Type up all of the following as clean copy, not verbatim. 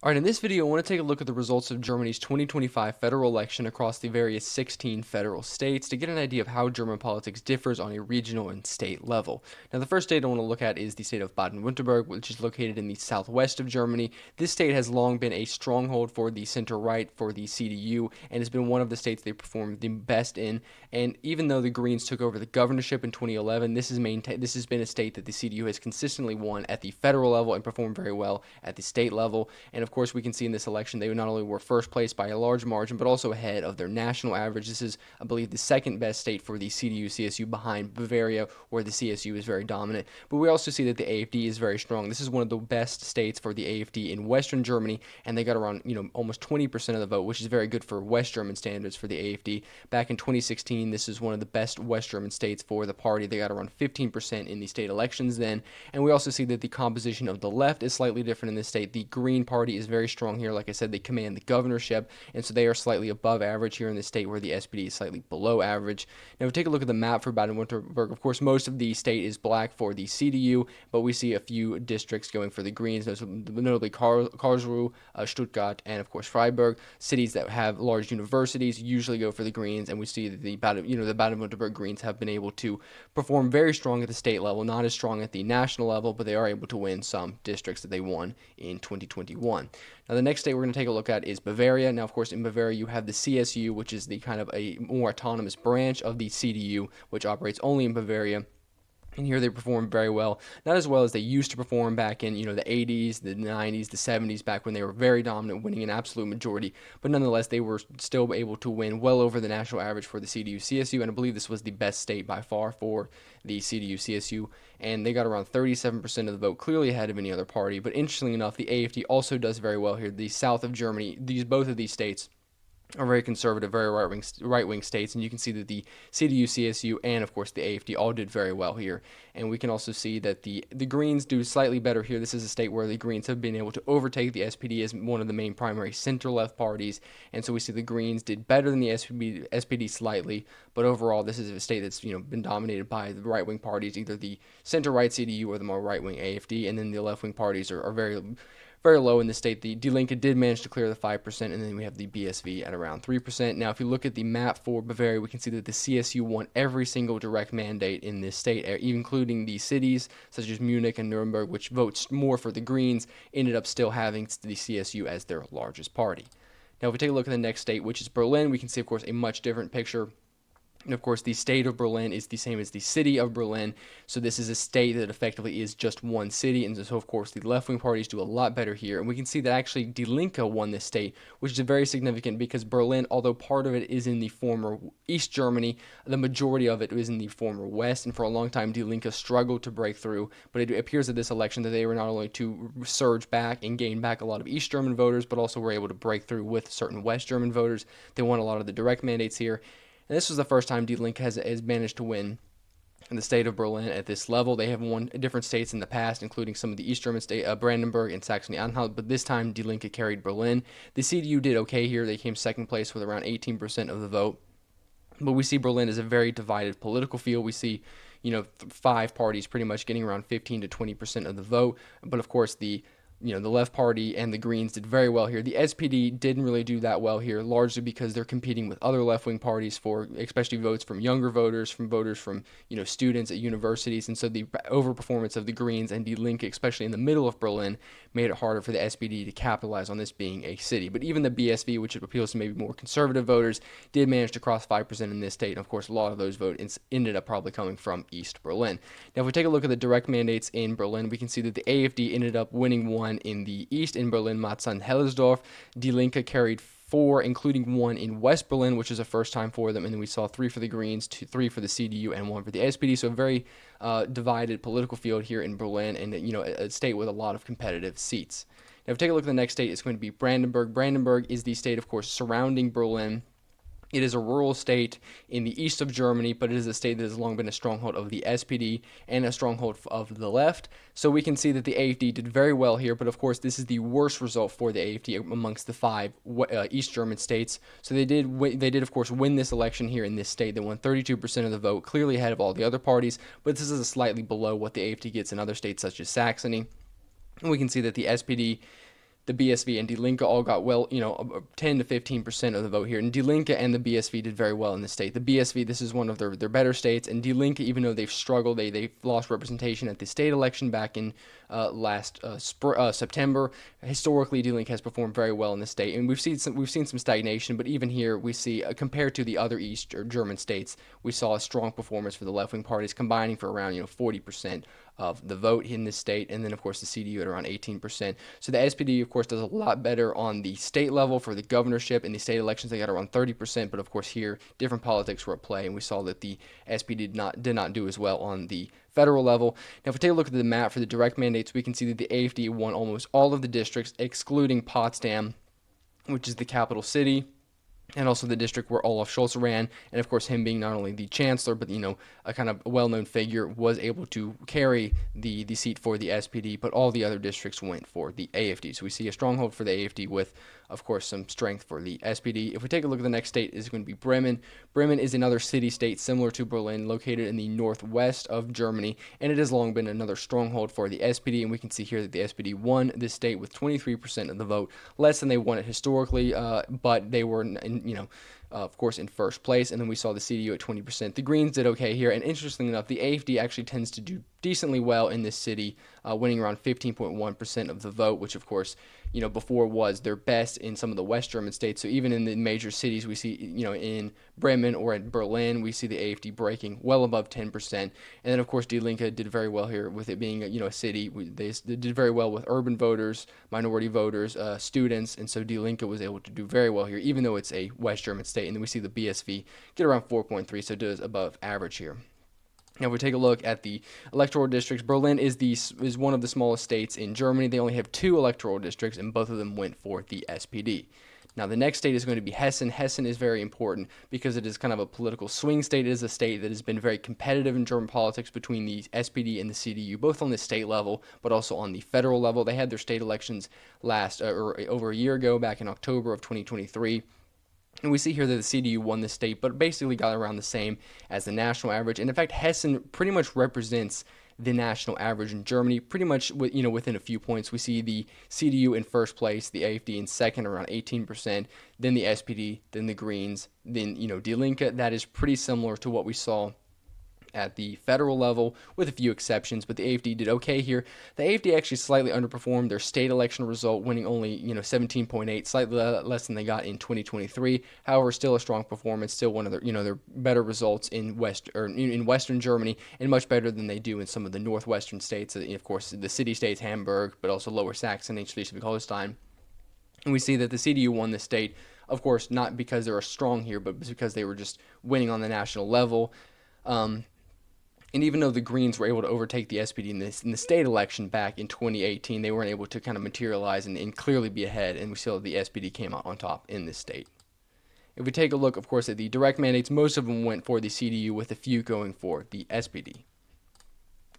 Alright, in this video, I want to take a look at the results of Germany's 2025 federal election across the various 16 federal states to get an idea of how German politics differs on a regional and state level. Now, the first state I want to look at is the state of Baden-Württemberg, which is located in the southwest of Germany. This state has long been a stronghold for the center-right, for the CDU, and has been one of the states they performed the best in. And even though the Greens took over the governorship in 2011, this has been a state that the CDU has consistently won at the federal level and performed very well at the state level. And of course, we can see in this election they not only were first place by a large margin, but also ahead of their national average. This is, I believe, the second best state for the CDU-CSU behind Bavaria, where the CSU is very dominant. But we also see that the AFD is very strong. This is one of the best states for the AFD in Western Germany, and they got around, almost 20% of the vote, which is very good for West German standards for the AFD. Back in 2016, this is one of the best West German states for the party. They got around 15% in the state elections then. And we also see that the composition of the left is slightly different in this state. The Green Party is very strong here. Like I said, they command the governorship, and so they are slightly above average here in the state, where the SPD is slightly below average. Now, if we take a look at the map for Baden-Württemberg, of course, most of the state is black for the CDU, but we see a few districts going for the Greens, notably Karlsruhe, Stuttgart, and of course Freiburg. Cities that have large universities usually go for the Greens, and we see that the Baden-Württemberg Greens have been able to perform very strong at the state level, not as strong at the national level, but they are able to win some districts that they won in 2021. Now, the next state we're going to take a look at is Bavaria. Now, of course, in Bavaria, you have the CSU, which is the kind of a more autonomous branch of the CDU, which operates only in Bavaria. And here they perform very well, not as well as they used to perform back in, the 80s, the 90s, the 70s, back when they were very dominant, winning an absolute majority. But nonetheless, they were still able to win well over the national average for the CDU-CSU, and I believe this was the best state by far for the CDU-CSU, and they got around 37% of the vote, clearly ahead of any other party. But interestingly enough, the AFD also does very well here. The south of Germany, both of these states are very conservative, very right-wing states, and you can see that the CDU, CSU, and of course the AFD all did very well here. And we can also see that the Greens do slightly better here. This is a state where the Greens have been able to overtake the SPD as one of the main primary center-left parties, and so we see the Greens did better than the SPD slightly, but overall this is a state that's been dominated by the right-wing parties, either the center-right CDU or the more right-wing AFD, and then the left-wing parties are very low in the state. The Die Linke did manage to clear the 5%, and then we have the BSV at around 3%. Now, if you look at the map for Bavaria, we can see that the CSU won every single direct mandate in this state, including the cities such as Munich and Nuremberg, which votes more for the Greens, ended up still having the CSU as their largest party. Now, if we take a look at the next state, which is Berlin, we can see, of course, a much different picture. And of course, the state of Berlin is the same as the city of Berlin. So this is a state that effectively is just one city. And so, of course, the left-wing parties do a lot better here. And we can see that actually Die Linke won this state, which is very significant because Berlin, although part of it is in the former East Germany, the majority of it is in the former West. And for a long time, Die Linke struggled to break through. But it appears at this election that they were not only to surge back and gain back a lot of East German voters, but also were able to break through with certain West German voters. They won a lot of the direct mandates here. And this was the first time Die Linke has managed to win in the state of Berlin at this level. They have won different states in the past, including some of the East German states, Brandenburg and Saxony-Anhalt, but this time Die Linke carried Berlin. The CDU did okay here. They came second place with around 18% of the vote. But we see Berlin as a very divided political field. We see, five parties pretty much getting around 15 to 20% of the vote. But of course, the left party and the Greens did very well here. The SPD didn't really do that well here, largely because they're competing with other left-wing parties for especially votes from younger voters, from students at universities. And so the overperformance of the Greens and Die Linke, especially in the middle of Berlin, made it harder for the SPD to capitalize on this being a city. But even the BSV, which appeals to maybe more conservative voters, did manage to cross 5% in this state. And of course, a lot of those votes ended up probably coming from East Berlin. Now, if we take a look at the direct mandates in Berlin, we can see that the AFD ended up winning one in the east in Berlin, Marzahn-Hellersdorf. Die Linke carried 4, including 1 in West Berlin, which is a first time for them. And then we saw 3 for the Greens, 3 for the CDU, and 1 for the SPD. So a very divided political field here in Berlin, and a state with a lot of competitive seats. Now, if we take a look at the next state, it's going to be Brandenburg. Brandenburg is the state, of course, surrounding Berlin. It is a rural state in the east of Germany, but it is a state that has long been a stronghold of the SPD and a stronghold of the left. So we can see that the AFD did very well here, but of course this is the worst result for the AFD amongst the 5 East German states. So they did of course win this election here in this state. They won 32% of the vote, clearly ahead of all the other parties, but this is slightly below what the AFD gets in other states such as Saxony. And we can see that the SPD the BSV and Die Linke all got 10 to 15% of the vote here. And Die Linke and the BSV did very well in the state. The BSV, this is one of their better states, and Die Linke, even though they've struggled, they've lost representation at the state election back in last September. Historically, Die Linke has performed very well in the state, and we've seen some stagnation. But even here, we see compared to the other East or German states, we saw a strong performance for the left-wing parties, combining for around 40% of the vote in this state, and then of course the CDU at around 18%. So the SPD, of course, does a lot better on the state level for the governorship. In the state elections, they got around 30%, but of course here different politics were at play, and we saw that the SPD did not do as well on the federal level. Now, if we take a look at the map for the direct mandates, we can see that the AFD won almost all of the districts, excluding Potsdam, which is the capital city, and also the district where Olaf Scholz ran. And of course, him being not only the chancellor, but a kind of well-known figure, was able to carry the seat for the SPD, but all the other districts went for the AFD. So we see a stronghold for the AFD with, of course, some strength for the SPD. If we take a look at the next state, is going to be Bremen. Bremen is another city-state similar to Berlin, located in the northwest of Germany, and it has long been another stronghold for the SPD. And we can see here that the SPD won this state with 23% of the vote, less than they won it historically, but they were of course, in first place. And then we saw the CDU at 20%. The Greens did okay here. And interestingly enough, the AFD actually tends to do decently well in this city, winning around 15.1% of the vote, which, of course, before was their best in some of the West German states. So even in the major cities, we see, in Bremen or in Berlin, we see the AFD breaking well above 10%. And then, of course, Die Linke did very well here with it being, a city. They did very well with urban voters, minority voters, students. And so Die Linke was able to do very well here, even though it's a West German state. And then we see the BSV get around 4.3, so it does above average here. Now, if we take a look at the electoral districts, Berlin is one of the smallest states in Germany. They only have 2 electoral districts, and both of them went for the SPD. Now, the next state is going to be Hessen. Hessen is very important because it is kind of a political swing state. It is a state that has been very competitive in German politics between the SPD and the CDU, both on the state level, but also on the federal level. They had their state elections over a year ago, back in October of 2023. And we see here that the CDU won the state, but basically got around the same as the national average. And in fact, Hessen pretty much represents the national average in Germany, pretty much within a few points. We see the CDU in first place, the AFD in second, around 18%, then the SPD, then the Greens, then Die Linke. That is pretty similar to what we saw at the federal level, with a few exceptions, but the AFD did okay here. The AFD actually slightly underperformed their state election result, winning only 17.8, slightly less than they got in 2023. However, still a strong performance, still one of their better results in Western Germany, and much better than they do in some of the northwestern states. Of course, the city states, Hamburg, but also Lower Saxony, Schleswig-Holstein. And we see that the CDU won the state, of course, not because they were strong here, but because they were just winning on the national level. And even though the Greens were able to overtake the SPD in the state election back in 2018, they weren't able to kind of materialize and clearly be ahead, and we saw the SPD came out on top in this state. If we take a look, of course, at the direct mandates, most of them went for the CDU, with a few going for the SPD.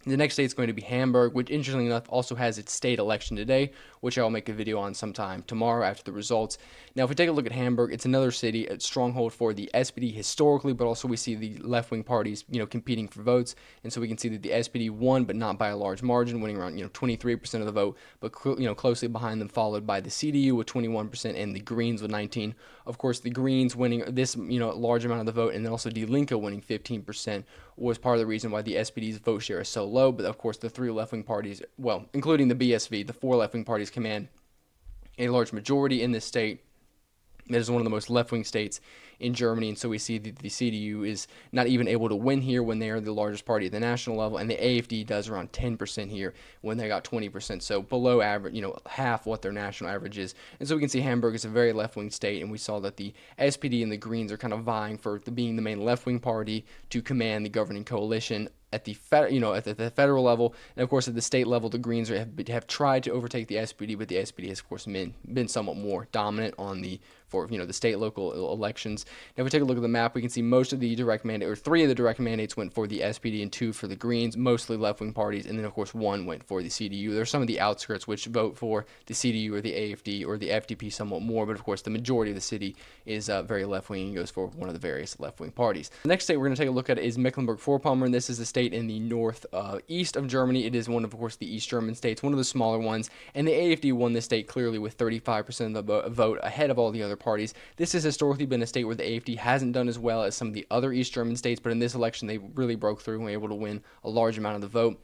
The next state is going to be Hamburg, which, interestingly enough, also has its state election today, which I'll make a video on sometime tomorrow after the results. Now, if we take a look at Hamburg, it's another city, a stronghold for the SPD historically, but also we see the left-wing parties, competing for votes. And so we can see that the SPD won, but not by a large margin, winning around, 23% of the vote, but, closely behind them, followed by the CDU with 21% and the Greens with 19%. Of course, the Greens winning this, large amount of the vote, and then also Die Linke winning 15% was part of the reason why the SPD's vote share is so low. But of course, the 3 left-wing parties, well, including the BSV, the 4 left-wing parties command a large majority in this state. It is one of the most left-wing states in Germany, and so we see that the CDU is not even able to win here when they are the largest party at the national level, and the AFD does around 10% here when they got 20%, so below average, half what their national average is. And so we can see Hamburg is a very left-wing state, and we saw that the SPD and the Greens are kind of vying for being the main left-wing party to command the governing coalition at the federal level. And of course at the state level, the Greens have tried to overtake the SPD, but the SPD has of course been somewhat more dominant on the state local elections. Now if we take a look at the map, we can see most of the direct mandate, or 3 of the direct mandates went for the SPD and 2 for the Greens, mostly left-wing parties, and then of course 1 went for the CDU. There's some of the outskirts which vote for the CDU or the AFD or the FDP somewhat more, but of course the majority of the city is very left-wing and goes for one of the various left-wing parties. The next state we're going to take a look at is Mecklenburg-Vorpommern. This is the state state in the north east of Germany. It is one of course, the East German states, one of the smaller ones, and the AfD won this state clearly with 35% of the vote ahead of all the other parties. This has historically been a state where the AfD hasn't done as well as some of the other East German states, but in this election, they really broke through and were able to win a large amount of the vote.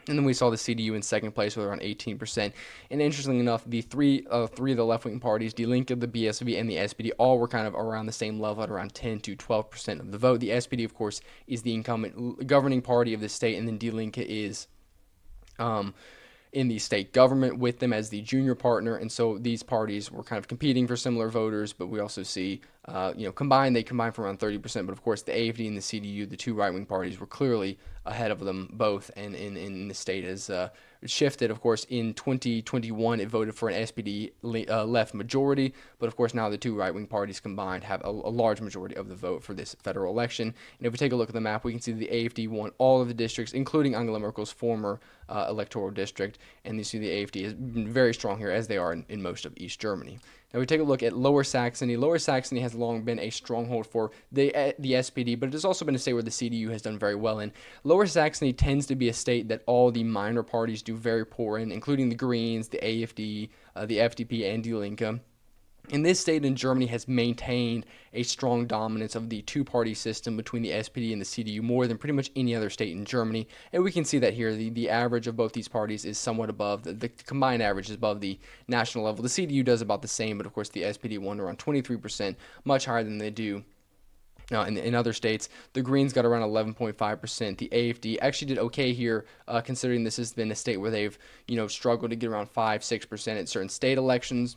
And then we saw the CDU in second place with around 18%. And interestingly enough, the three of the left-wing parties, Die Linke, the BSV, and the SPD, all were kind of around the same level at around 10 to 12% of the vote. The SPD, of course, is the incumbent governing party of the state, and then Die Linke is in the state government with them as the junior partner. And so these parties were kind of competing for similar voters, but we also see, combined, they combined for around 30%. But of course, the AfD and the CDU, the two right-wing parties, were clearly ahead of them both, and in the state has shifted. Of course, in 2021, it voted for an SPD left majority, but of course now the two right-wing parties combined have a large majority of the vote for this federal election. And if we take a look at the map, we can see the AfD won all of the districts, including Angela Merkel's former electoral district, and you see the AfD has been very strong here, as they are in most of East Germany. Now we take a look at Lower Saxony. Lower Saxony has long been a stronghold for the SPD, but it has also been a state where the CDU has done very well in. Lower Saxony tends to be a state that all the minor parties do very poor in, including the Greens, the AfD, the FDP, and Die Linke. And this state in Germany has maintained a strong dominance of the two-party system between the SPD and the CDU more than pretty much any other state in Germany. And we can see that here. The average of both these parties is somewhat above, the combined average is above the national level. The CDU does about the same, but of course the SPD won around 23%, much higher than they do in other states. The Greens got around 11.5%. The AfD actually did okay here, considering this has been a state where they've struggled to get around 5-6% at certain state elections.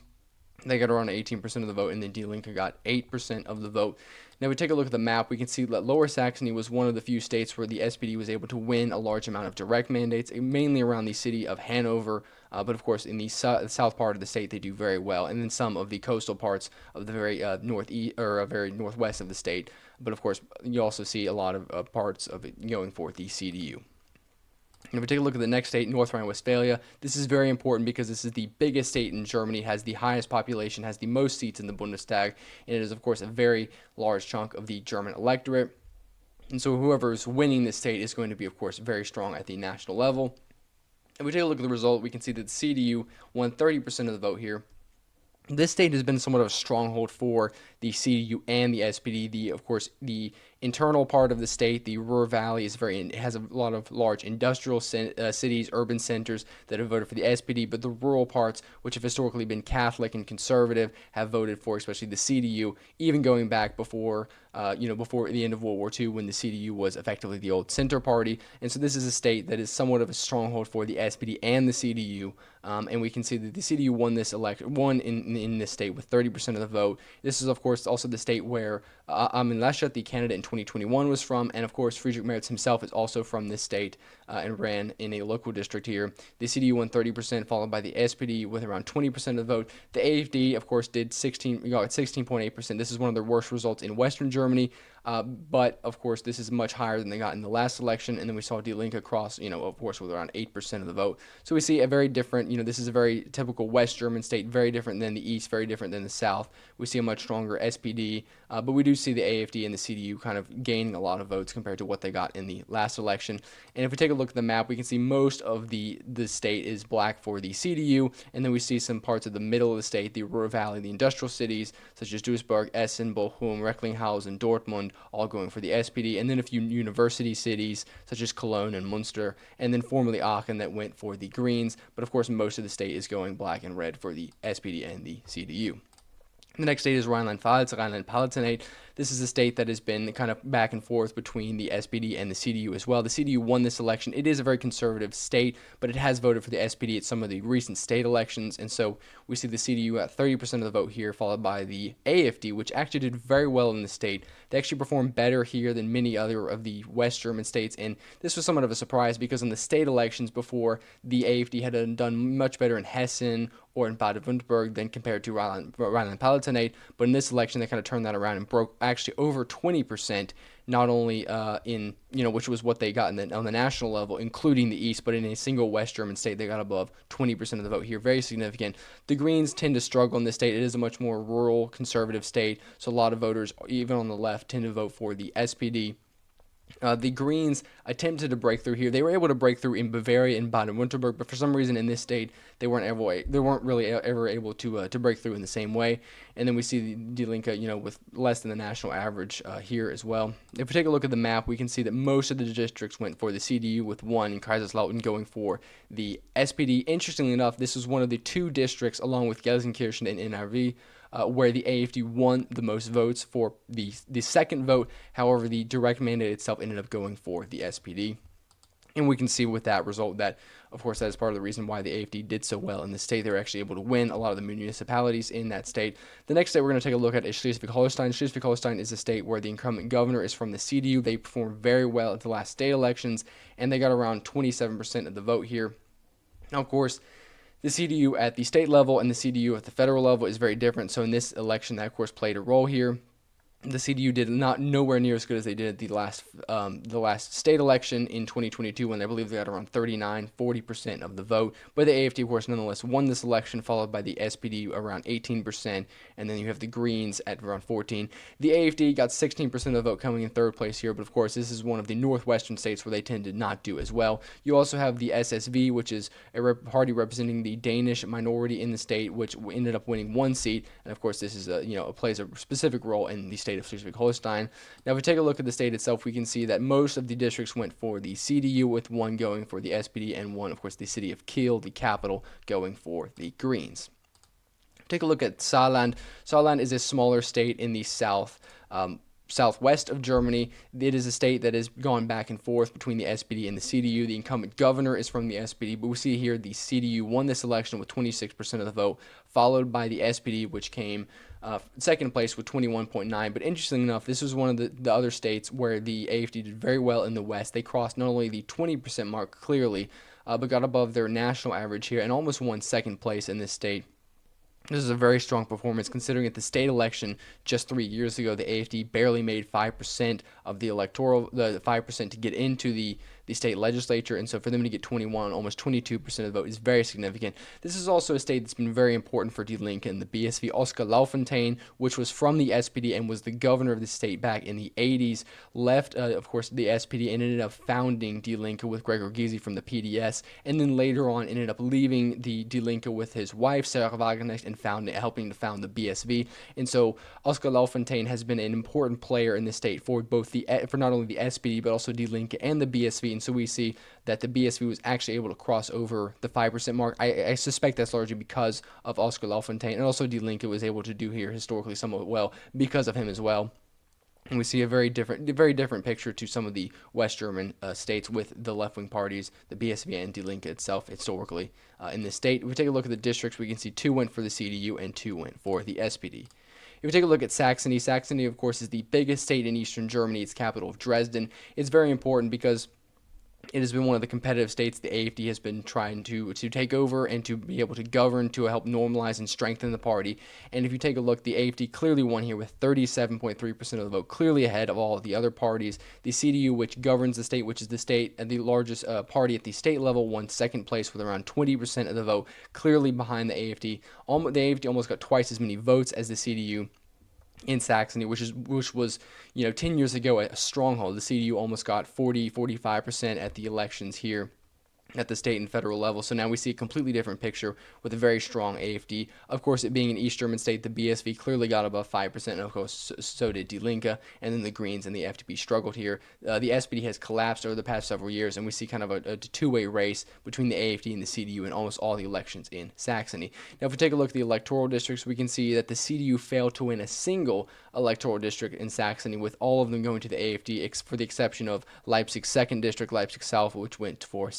They got around 18% of the vote, and then Die Linke got 8% of the vote. Now, we take a look at the map, we can see that Lower Saxony was one of the few states where the SPD was able to win a large amount of direct mandates, mainly around the city of Hanover. But of course, in the south part of the state, they do very well, and then some of the coastal parts of the very northeast or very northwest of the state. But of course, you also see a lot of parts of it going for the CDU. And if we take a look at the next state, North Rhine-Westphalia, this is very important because this is the biggest state in Germany, has the highest population, has the most seats in the Bundestag, and it is, of course, a very large chunk of the German electorate. And so whoever is winning this state is going to be, of course, very strong at the national level. If we take a look at the result, we can see that the CDU won 30% of the vote here. This state has been somewhat of a stronghold for the CDU and the SPD. Of course, the internal part of the state, the Ruhr Valley, it has a lot of large industrial cities, urban centers that have voted for the SPD, but the rural parts, which have historically been Catholic and conservative, have voted for especially the CDU, even going back before the end of World War II, when the CDU was effectively the old center party. And so this is a state that is somewhat of a stronghold for the SPD and the CDU. And we can see that the CDU won this election, won in this state with 30% of the vote. This is, of course, also the state where Armin Laschet, the candidate in 2021, was from, and of course, Friedrich Merz himself is also from this state and ran in a local district here. The CDU won 30%, followed by the SPD with around 20% of the vote. The AfD, of course, did 16.8%. This is one of their worst results in Western Germany. But of course, this is much higher than they got in the last election. And then we saw Die Linke cross, of course, with around 8% of the vote. So we see a very different, this is a very typical West German state, very different than the East, very different than the South. We see a much stronger SPD, but we do see the AfD and the CDU kind of gaining a lot of votes compared to what they got in the last election. And if we take a look at the map, we can see most of the state is black for the CDU, and then we see some parts of the middle of the state, the Ruhr Valley, the industrial cities such as Duisburg, Essen, Bochum, Recklinghausen, Dortmund, all going for the SPD, and then a few university cities such as Cologne and Munster, and then formerly Aachen that went for the Greens, but of course most of the state is going black and red for the SPD and the CDU. The next state is Rhineland-Pfalz, Rhineland-Palatinate. This is a state that has been kind of back and forth between the SPD and the CDU as well. The CDU won this election. It is a very conservative state, but it has voted for the SPD at some of the recent state elections, and so we see the CDU at 30% of the vote here, followed by the AfD, which actually did very well in the state. They actually performed better here than many other of the West German states, and this was somewhat of a surprise because in the state elections before, the AfD had done much better in Hessen or in Baden-Württemberg than compared to Rhineland-Palatinate, but in this election, they kind of turned that around and broke actually over 20%, not only in, which was what they got on the national level, including the East, but in a single West German state, they got above 20% of the vote here. Very significant. The Greens tend to struggle in this state. It is a much more rural, conservative state, so a lot of voters, even on the left, tend to vote for the SPD. The Greens attempted to break through here. They were able to break through in Bavaria and Baden-Württemberg, but for some reason in this state they weren't really ever able to break through in the same way. And then we see the Die Linke, with less than the national average here as well. If we take a look at the map, we can see that most of the districts went for the CDU, with one in Kaiserslautern going for the SPD. Interestingly enough, this was one of the two districts, along with Gelsenkirchen and NRV, where the AFD won the most votes for the second vote. However, the direct mandate itself ended up going for the SPD. And we can see with that result that, of course, that is part of the reason why the AFD did so well in the state. They were actually able to win a lot of the municipalities in that state. The next state we're going to take a look at is Schleswig-Holstein. Schleswig-Holstein is a state where the incumbent governor is from the CDU. They performed very well at the last state elections, and they got around 27% of the vote here. Now, of course, the CDU at the state level and the CDU at the federal level is very different. So in this election, that, of course, played a role here. The CDU did nowhere near as good as they did at the last state election in 2022, when I believe they got around 40% of the vote. But the AFD, of course, nonetheless won this election, followed by the SPD around 18%, and then you have the Greens at around 14%. The AFD got 16% of the vote, coming in third place here, but of course this is one of the northwestern states where they tend to not do as well. You also have the SSV, which is a party representing the Danish minority in the state, which ended up winning one seat, and of course this is plays a specific role in the state of Schleswig-Holstein. Now, if we take a look at the state itself, we can see that most of the districts went for the CDU, with one going for the SPD and one, of course, the city of Kiel, the capital, going for the Greens. Take a look at Saarland. Saarland is a smaller state in the southwest of Germany. It is a state that has gone back and forth between the SPD and the CDU. The incumbent governor is from the SPD, but we see here the CDU won this election with 26% of the vote, followed by the SPD, which came second place with 21.9%. But interestingly enough, this was one of the other states where the AFD did very well in the West. They crossed not only the 20% mark clearly, but got above their national average here and almost won second place in this state. This is a very strong performance, considering at the state election just 3 years ago, the AFD barely made 5% of the 5% to get into the state legislature, and so for them to get 21, almost 22% of the vote is very significant. This is also a state that's been very important for Die Linke and the BSV. Oskar Lafontaine, which was from the SPD and was the governor of the state back in the 80s, left, of course, the SPD and ended up founding Die Linke with Gregor Gysi from the PDS, and then later on ended up leaving the Die Linke with his wife, Sarah Wagenknecht, and helping to found the BSV. And so Oskar Lafontaine has been an important player in the state for for not only the SPD but also Die Linke and the BSV. And so we see that the BSV was actually able to cross over the 5% mark. I suspect that's largely because of Oskar Lafontaine, and also Die Linke was able to do here historically somewhat well because of him as well. And we see a very different picture to some of the West German states with the left-wing parties, the BSV and Die Linke itself historically in this state. If we take a look at the districts, we can see 2 went for the CDU and 2 went for the SPD. If we take a look at Saxony, Saxony, of course, is the biggest state in eastern Germany. It's capital of Dresden. It's very important because it has been one of the competitive states the AFD has been trying to take over and to be able to govern, to help normalize and strengthen the party. And if you take a look, the AFD clearly won here with 37.3% of the vote, clearly ahead of all of the other parties. The CDU, which governs the state, which is the state and the largest party at the state level, won second place with around 20% of the vote, clearly behind the AFD. The AFD almost got twice as many votes as the CDU in Saxony, which was 10 years ago a stronghold. The CDU almost got 45% at the elections here at the state and federal level. So now we see a completely different picture with a very strong AFD. Of course, it being an East German state, the BSV clearly got above 5%, and of course, so did Die Linke, and then the Greens and the FDP struggled here. The SPD has collapsed over the past several years, and we see kind of a two-way race between the AFD and the CDU in almost all the elections in Saxony. Now, if we take a look at the electoral districts, we can see that the CDU failed to win a single electoral district in Saxony, with all of them going to the AFD, for the exception of Leipzig's 2nd district, Leipzig South, which went for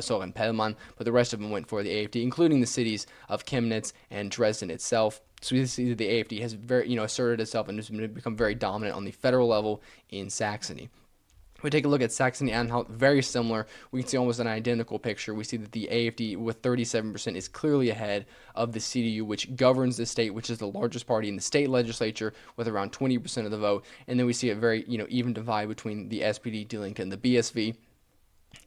Soren-Pellmann, but the rest of them went for the AFD, including the cities of Chemnitz and Dresden itself. So we see that the AFD has asserted itself and has become very dominant on the federal level in Saxony. If we take a look at Saxony-Anhalt, very similar. We can see almost an identical picture. We see that the AFD with 37% is clearly ahead of the CDU, which governs the state, which is the largest party in the state legislature with around 20% of the vote. And then we see a very even divide between the SPD, Die Linke, and the BSV.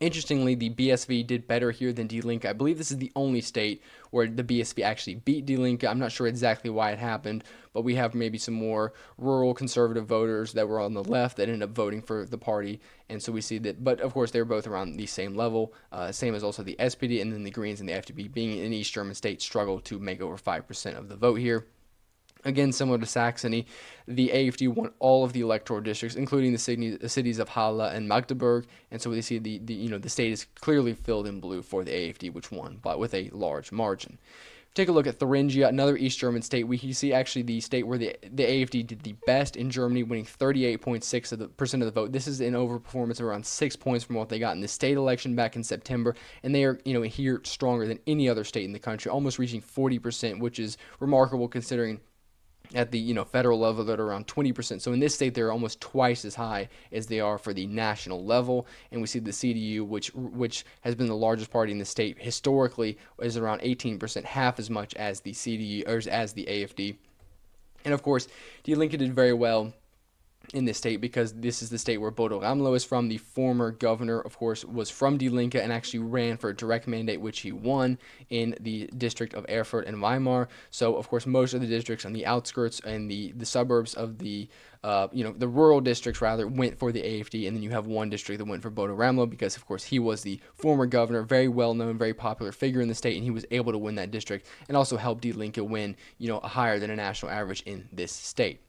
Interestingly, the BSV did better here than Die Linke. I believe this is the only state where the BSV actually beat Die Linke. I'm not sure exactly why it happened, but we have maybe some more rural conservative voters that were on the left that ended up voting for the party. And so we see that, but of course, they're both around the same level, same as also the SPD, and then the Greens and the FDP, being an East German state, struggle to make over 5% of the vote here. Again, similar to Saxony, the AFD won all of the electoral districts, including the cities of Halle and Magdeburg, and so we see the state is clearly filled in blue for the AFD, which won, but with a large margin. Take a look at Thuringia, another East German state. We see actually the state where the AFD did the best in Germany, winning 38.6% of the vote. This is an overperformance of around 6 points from what they got in the state election back in September, and they are here stronger than any other state in the country, almost reaching 40%, which is remarkable considering at the federal level that are around 20%. So in this state they're almost twice as high as they are for the national level. And we see the CDU, which has been the largest party in the state historically, is around 18%, half as much as the CDU or as the AFD. And of course, Die Linke did very well in this state because this is the state where Bodo Ramelow is from. The former governor, of course, was from Die Linke and actually ran for a direct mandate, which he won in the district of Erfurt and Weimar. So, of course, most of the districts on the outskirts and the suburbs of the the rural districts rather went for the AFD, and then you have one district that went for Bodo Ramelow because, of course, he was the former governor, very well-known, very popular figure in the state, and he was able to win that district and also help Die Linke win, higher than a national average in this state.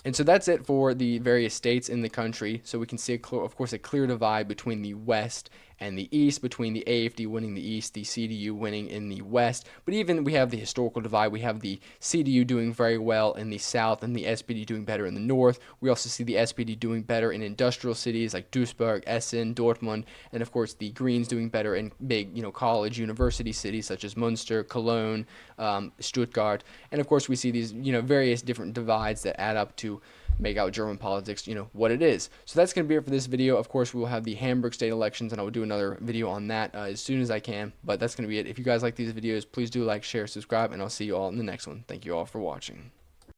And so that's it for the various states in the country. So we can see, of course, a clear divide between the West and the East, between the AFD winning the East, the CDU winning in the West. But even we have the historical divide. We have the CDU doing very well in the South and the SPD doing better in the North. We also see the SPD doing better in industrial cities like Duisburg, Essen, Dortmund, and of course the Greens doing better in big, college, university cities such as Munster, Cologne, Stuttgart. And of course we see these, various different divides that add up to make out German politics, what it is. So that's going to be it for this video. Of course, we will have the Hamburg state elections, and I will do another video on that as soon as I can. But that's going to be it. If you guys like these videos, please do like, share, subscribe, and I'll see you all in the next one. Thank you all for watching.